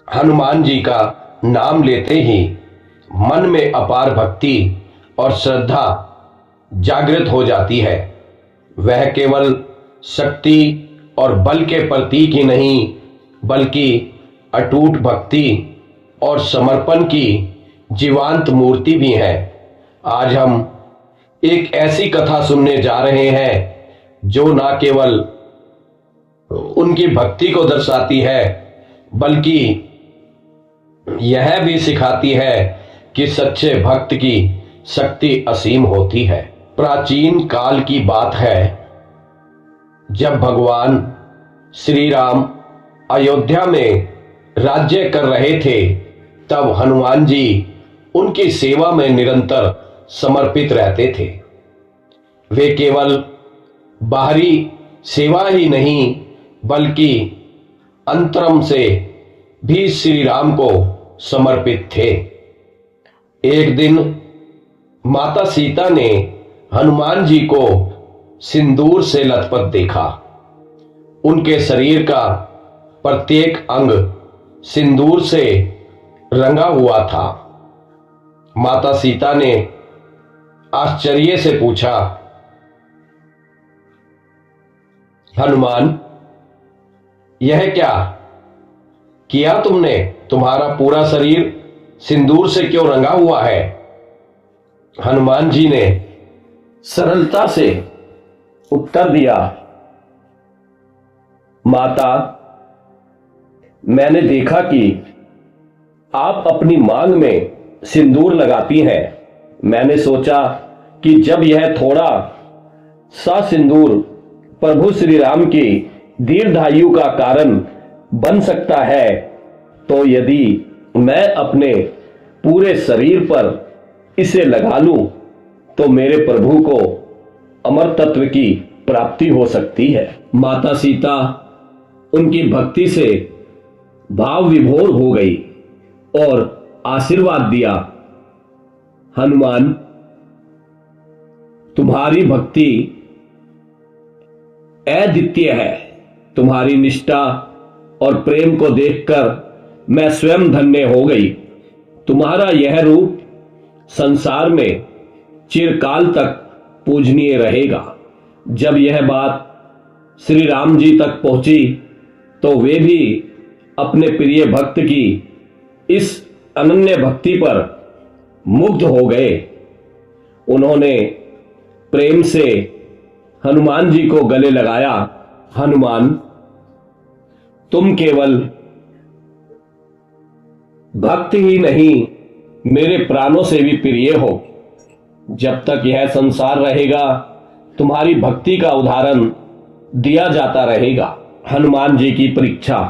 हनुमान जी का नाम लेते ही मन में अपार भक्ति और श्रद्धा जागृत हो जाती है। वह केवल शक्ति और बल के प्रतीक ही नहीं, बल्कि अटूट भक्ति और समर्पण की जीवंत मूर्ति भी है। आज हम एक ऐसी कथा सुनने जा रहे हैं जो न केवल उनकी भक्ति को दर्शाती है, बल्कि यह भी सिखाती है कि सच्चे भक्त की शक्ति असीम होती है। प्राचीन काल की बात है, जब भगवान श्री राम अयोध्या में राज्य कर रहे थे, तब हनुमान जी उनकी सेवा में निरंतर समर्पित रहते थे। वे केवल बाहरी सेवा ही नहीं, बल्कि अंतरम से भी श्री राम को समर्पित थे। एक दिन माता सीता ने हनुमान जी को सिंदूर से लथपथ देखा। उनके शरीर का प्रत्येक अंग सिंदूर से रंगा हुआ था। माता सीता ने आश्चर्य से पूछा, हनुमान, यह क्या किया तुमने? तुम्हारा पूरा शरीर सिंदूर से क्यों रंगा हुआ है? हनुमान जी ने सरलता से उत्तर दिया, माता, मैंने देखा कि आप अपनी मांग में सिंदूर लगाती हैं। मैंने सोचा कि जब यह थोड़ा सा सिंदूर प्रभु श्री राम की दीर्घायु का कारण बन सकता है, तो यदि मैं अपने पूरे शरीर पर इसे लगा लूं, तो मेरे प्रभु को अमर तत्व की प्राप्ति हो सकती है। माता सीता उनकी भक्ति से भाव विभोर हो गई और आशीर्वाद दिया, हनुमान, तुम्हारी भक्ति अद्वितीय है। तुम्हारी निष्ठा और प्रेम को देखकर मैं स्वयं धन्य हो गई। तुम्हारा यह रूप संसार में चिरकाल तक पूजनीय रहेगा। जब यह बात श्री राम जी तक पहुंची, तो वे भी अपने प्रिय भक्त की इस अनन्य भक्ति पर मुग्ध हो गए। उन्होंने प्रेम से हनुमान जी को गले लगाया, हनुमान, तुम केवल भक्त ही नहीं, मेरे प्राणों से भी प्रिय हो। जब तक यह संसार रहेगा, तुम्हारी भक्ति का उदाहरण दिया जाता रहेगा। हनुमान जी की परीक्षा।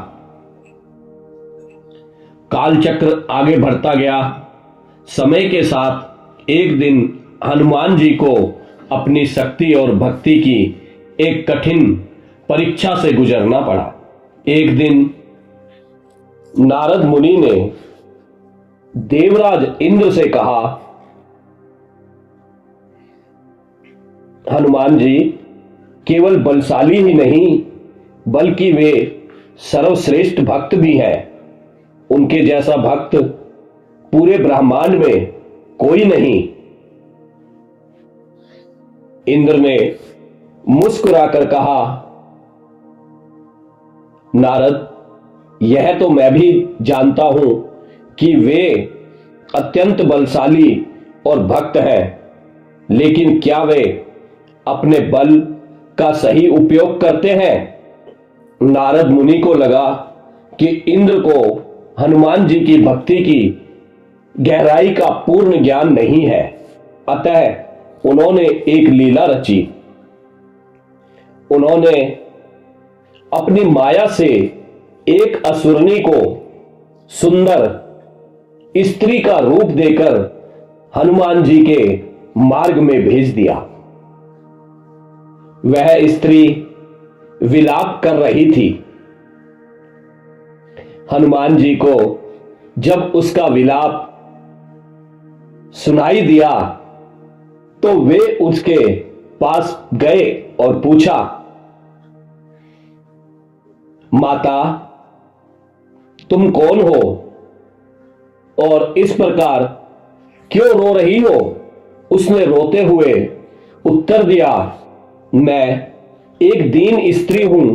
कालचक्र आगे बढ़ता गया। समय के साथ एक दिन हनुमान जी को अपनी शक्ति और भक्ति की एक कठिन परीक्षा से गुजरना पड़ा। एक दिन नारद मुनि ने देवराज इंद्र से कहा, हनुमान जी केवल बलशाली ही नहीं, बल्कि वे सर्वश्रेष्ठ भक्त भी हैं। उनके जैसा भक्त पूरे ब्रह्मांड में कोई नहीं। इंद्र ने मुस्कुराकर कहा, नारद, यह तो मैं भी जानता हूं कि वे अत्यंत बलशाली और भक्त हैं, लेकिन क्या वे अपने बल का सही उपयोग करते हैं? नारद मुनि को लगा कि इंद्र को हनुमान जी की भक्ति की गहराई का पूर्ण ज्ञान नहीं है। अतः उन्होंने एक लीला रची। उन्होंने अपनी माया से एक असुरनी को सुंदर स्त्री का रूप देकर हनुमान जी के मार्ग में भेज दिया। वह स्त्री विलाप कर रही थी। हनुमान जी को जब उसका विलाप सुनाई दिया, तो वे उसके पास गए और पूछा, माता, तुम कौन हो और इस प्रकार क्यों रो रही हो? उसने रोते हुए उत्तर दिया, मैं एक दीन स्त्री हूं।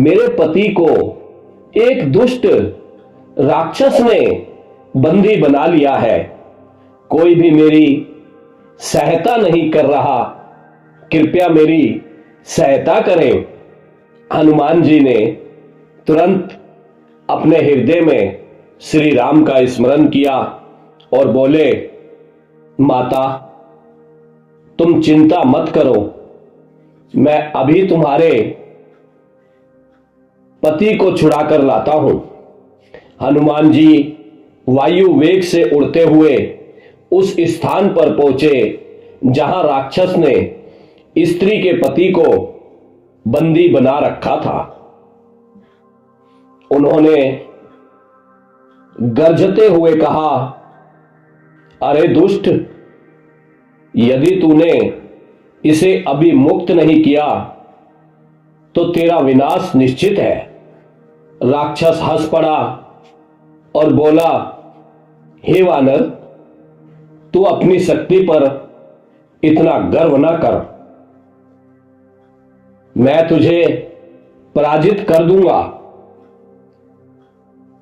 मेरे पति को एक दुष्ट राक्षस ने बंदी बना लिया है। कोई भी मेरी सहायता नहीं कर रहा। कृपया मेरी सहायता करें। हनुमान जी ने तुरंत अपने हृदय में श्री राम का स्मरण किया और बोले, माता, तुम चिंता मत करो। मैं अभी तुम्हारे पति को छुड़ा कर लाता हूं। हनुमान जी वायु वेग से उड़ते हुए उस स्थान पर पहुंचे जहां राक्षस ने स्त्री के पति को बंदी बना रखा था। उन्होंने गरजते हुए कहा, अरे दुष्ट, यदि तूने इसे अभी मुक्त नहीं किया तो तेरा विनाश निश्चित है। राक्षस हंस पड़ा और बोला, हे वानर, तू अपनी शक्ति पर इतना गर्व ना कर। मैं तुझे पराजित कर दूंगा।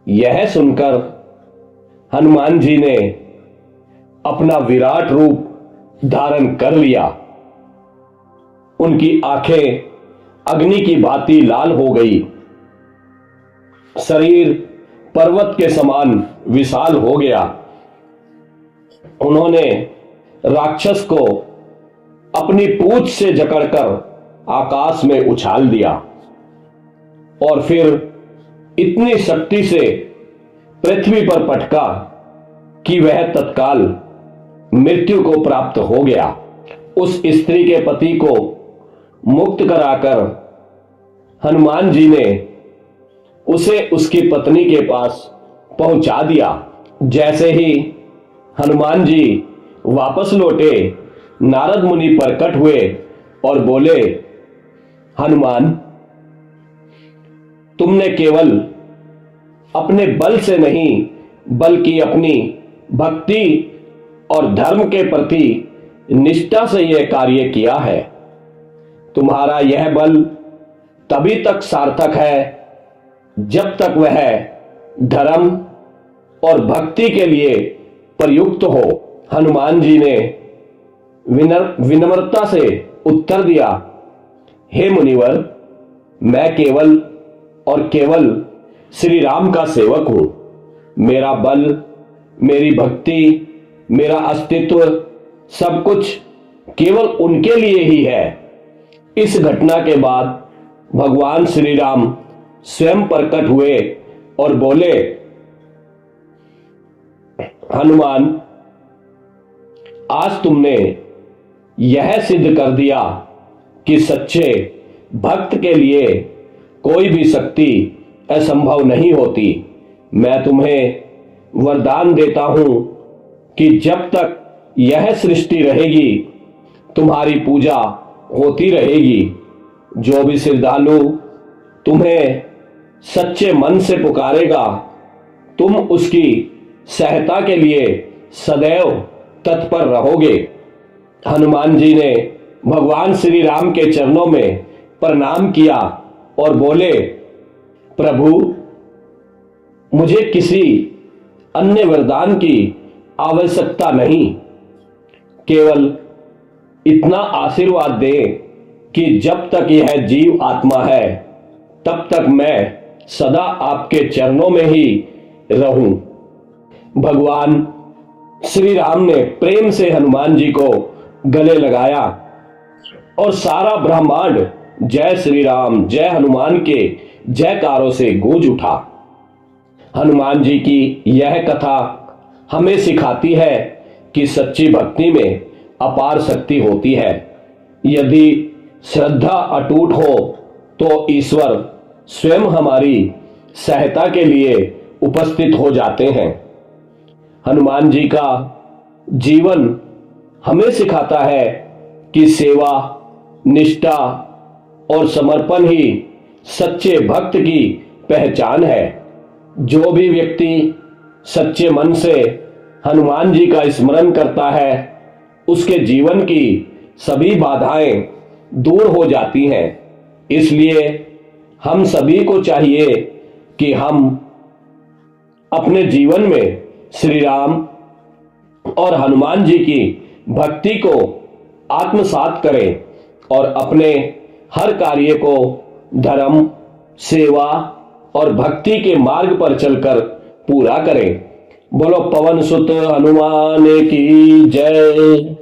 यह सुनकर हनुमान जी ने अपना विराट रूप धारण कर लिया। उनकी आंखें अग्नि की भांति लाल हो गई। शरीर पर्वत के समान विशाल हो गया। उन्होंने राक्षस को अपनी पूंछ से जकड़कर आकाश में उछाल दिया और फिर इतनी शक्ति से पृथ्वी पर पटका कि वह तत्काल मृत्यु को प्राप्त हो गया। उस स्त्री के पति को मुक्त कराकर हनुमान जी ने उसे उसकी पत्नी के पास पहुंचा दिया। जैसे ही हनुमान जी वापस लौटे, नारद मुनि प्रकट हुए और बोले, हनुमान, तुमने केवल अपने बल से नहीं बल्कि अपनी भक्ति और धर्म के प्रति निष्ठा से यह कार्य किया है। तुम्हारा यह बल तभी तक सार्थक है जब तक वह धर्म और भक्ति के लिए प्रयुक्त हो। हनुमान जी ने विनम्रता से उत्तर दिया, हे मुनिवर, मैं केवल और केवल श्री राम का सेवक हूं। मेरा बल, मेरी भक्ति, मेरा अस्तित्व सब कुछ केवल उनके लिए ही है। इस घटना के बाद भगवान श्री राम स्वयं प्रकट हुए और बोले, हनुमान, आज तुमने यह सिद्ध कर दिया कि सच्चे भक्त के लिए कोई भी शक्ति असंभव नहीं होती। मैं तुम्हें वरदान देता हूं कि जब तक यह सृष्टि रहेगी तुम्हारी पूजा होती रहेगी। जो भी श्रद्धालु तुम्हें सच्चे मन से पुकारेगा, तुम उसकी सहायता के लिए सदैव तत्पर रहोगे। हनुमान जी ने भगवान श्री राम के चरणों में प्रणाम किया और बोले, प्रभु, मुझे किसी अन्य वरदान की आवश्यकता नहीं। केवल इतना आशीर्वाद दें कि जब तक यह जीव आत्मा है तब तक मैं सदा आपके चरणों में ही रहूं। भगवान श्री राम ने प्रेम से हनुमान जी को गले लगाया और सारा ब्रह्मांड जय श्री राम, जय हनुमान के जयकारों से गूंज उठा। हनुमान जी की यह कथा हमें सिखाती है कि सच्ची भक्ति में अपार शक्ति होती है। यदि श्रद्धा अटूट हो तो ईश्वर स्वयं हमारी सहायता के लिए उपस्थित हो जाते हैं। हनुमान जी का जीवन हमें सिखाता है कि सेवा, निष्ठा और समर्पण ही सच्चे भक्त की पहचान है। जो भी व्यक्ति सच्चे मन से हनुमान जी का स्मरण करता है उसके जीवन की सभी बाधाएं दूर हो जाती हैं। इसलिए हम सभी को चाहिए कि हम अपने जीवन में श्री राम और हनुमान जी की भक्ति को आत्मसात करें और अपने हर कार्य को धर्म, सेवा और भक्ति के मार्ग पर चलकर पूरा करें। बोलो पवन सुत हनुमान की जय।